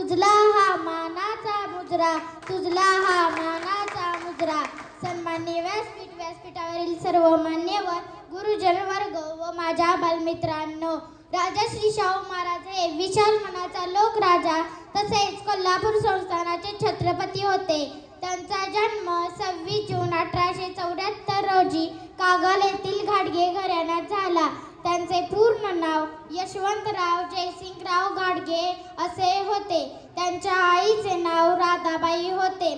तुझला हा मानाचा मुजरा, तुझला हा मानाचा मुजरा. सन्माननीय व्यासपीठावरील सर्व मान्यवर गुरुजन वर्ग व माझ्या बालमित्रांनो, राजश्री शाहू महाराज हे विशाल मनाचा लोकराजा तसेच कोल्हापूर संस्थानाचे छत्रपती होते. त्यांचा जन्म 26 जून 1874 रोजी कागल येथील घाडगे घराण्यात झाला. त्यांचे पूर्ण नाव यशवंतराव जयसिंगराव घाडगे असे होते. त्यांच्या आईचे नाव राधाबाई होते.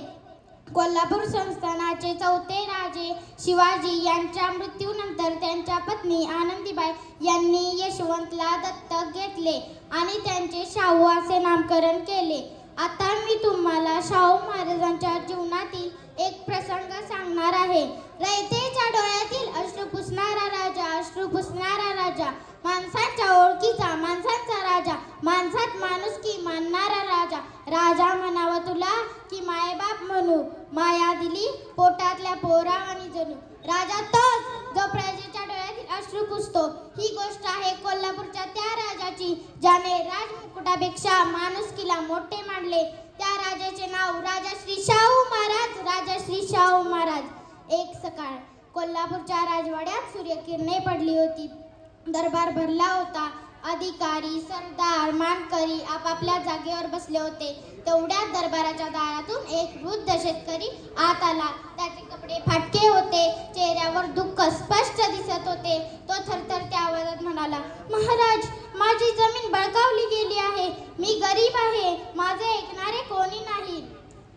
कोल्हापूर संस्थानाचे चौथे राजे शिवाजी यांच्या मृत्यूनंतर त्यांच्या पत्नी आनंदीबाई यांनी यशवंतला दत्तक घेतले आणि त्यांचे शाहू असे नामकरण केले. आता मी तुम्हाला शाहू महाराजांच्या जीवनातील एक प्रसंग सांगणार आहे. रयतेच्या डोळ्यातील अश्रू पुसणारा राजा, अश्रू पुसणारा राजा, माणसांच्या ओळखीचा, माणसांचा राजा, माणसात माणुसकी मानणारा राजा. राजा म्हणावा तुला की मायबाप म्हणू, माया दिली पोटातल्या पोरावानी जणू. राजा तोच जो प्रजेच्या डोळ्यातील अश्रू पुसतो. ही गोष्ट आहे कोल्हापूरच्या त्या राजाची ज्याने राजमुकुटापेक्षा माणुसकीला मोठे मानले. त्या राजाचे नाव राजश्री शाहू महाराज, राजश्री शाहू महाराज. एक सकाळ कोल्हापूरच्या राजवाड्यात सूर्यकिरणे पडली होती. दरबार भरला होता. अधिकारी, सरदार, मानकरी आपापल्या जागेवर बसले होते. तेवढ्यात दरबाराच्या दारातून एक वृद्ध शेतकरी आत आला. त्याचे कपडे फाटके होते, चेहऱ्यावर दुःख स्पष्ट दिसत होते. तो थरथरत्या आवाजात म्हणाला, महाराज, माझी जमीन बळकावली गेली आहे. मी गरीब आहे. माझे ऐकणारे कोणी नाही.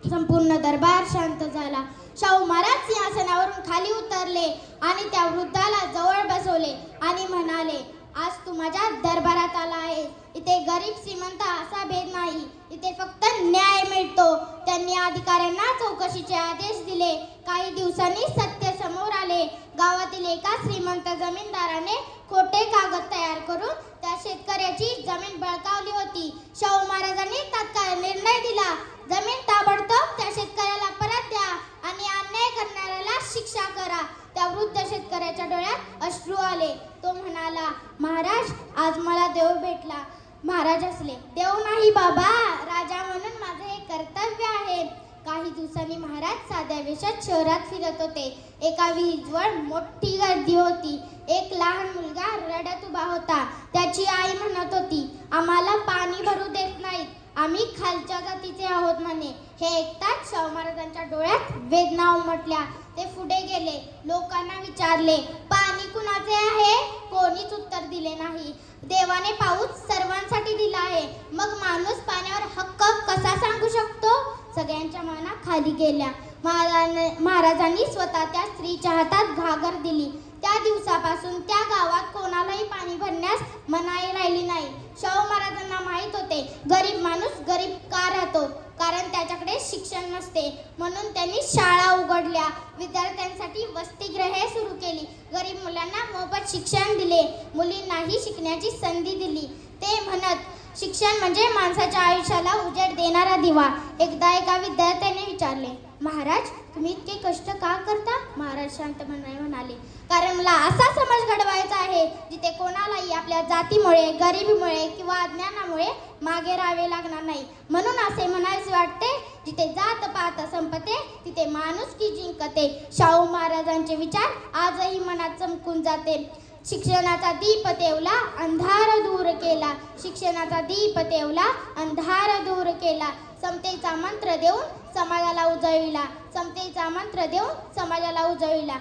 संपूर्ण दरबार शांत झाला. शाहू महाराज सिंहासनावरून खाली उतरले आणि त्या वृद्धाला जवळ बसवले आणि म्हणाले, आज तू माझ्या दरबारात आला आहे. इथे गरीब श्रीमंत असा भेद नाही. इथे फक्त न्याय मिळतो. त्यांनी अधिकाऱ्यांना चौकशीचे आदेश दिले. काही दिवसांनी सत्य समोर आले. गावातील एका श्रीमंत जमीनदाराने खोटे कागद तयार करून त्या शेतकऱ्याची जमीन बळकावली होती. शाहू महाराजांनी तात्काळ निर्णय दिला, जमीन ताबडतोब त्या शेतकऱ्याला परत द्या आणि अन्याय करणाऱ्याला शिक्षा करा. त्या वृद्ध शेतकऱ्याच्या डोळ्यात अश्रू आले. तो म्हणाला, महाराज, आज मला देव भेटला. महाराज हसले. देव नाही बाबा, राजा म्हणून माझे हे कर्तव्य आहे. काही दिवसांनी महाराज साध्या वेशात शहरात फिरत होते. एका विहिरीजवळ मोठी गर्दी होती. एक लहान मुलगा रडत उभा होता. त्याची आई म्हणत होती, आम्हाला पाणी भरू देत नाहीत. आम्ही खालच्या जातीचे आहोत म्हणे. हे ऐकताच शाहू महाराजांच्या डोळ्यात वेदना उमटल्या. ते पुढे गेले. लोकांना विचारले, पाणी कुणाचे आहे? कोणीच उत्तर दिले नाही. देवाने पाऊस सर्वांसाठी दिला आहे. मग माणूस पाण्यावर हक्क कसा सांगू शकतो? सगळ्यांच्या मना खाली गेल्या. महाराजांनी स्वतः त्या स्त्रीच्या हातात घागर दिली. त्या दिवसापासून त्या गावात कोणालाही पाणी भरण्यास मनाई राहिली नाही. शाहू महाराजांना माहीत होते, गरीब माणूस गरीब का राहतो? कारण त्याच्याकडे शिक्षण नसते. म्हणून त्यांनी शाळा उघडल्या. विद्यार्थ्यांसाठी वसतिगृहे सुरू केली. गरीब मुलांना मोफत शिक्षण दिले. मुलींनाही शिकण्याची संधी दिली. ते म्हणत, शिक्षण म्हणजे माणसाच्या आयुष्याला उजेड देणारा दिवा. एकदा एका विद्यार्थ्याने विचारले, महाराज, तुम्ही इतके कष्ट का करता? महाराज शांतपणे म्हणाले, कारण मला असा समाज घडवायचा आहे जिथे कोणालाही आपल्या जातीमुळे, गरिबीमुळे किंवा अज्ञानामुळे मागे राहावे लागणार नाही. म्हणून असे म्हणायचे वाटते, जिथे जात पात संपते तिथे माणुसकी जिंकते. शाहू महाराजांचे विचार आजही मनात चमकून जाते. शिक्षणाचा दीप तेवला, अंधार दूर केला. शिक्षणाचा दीप तेवला, अंधार दूर केला. समतेचा मंत्र देऊन समाजाला उजळविला. समतेचा मंत्र देऊन समाजाला उजळविला.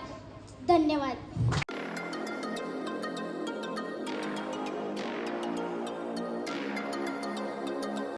धन्यवाद.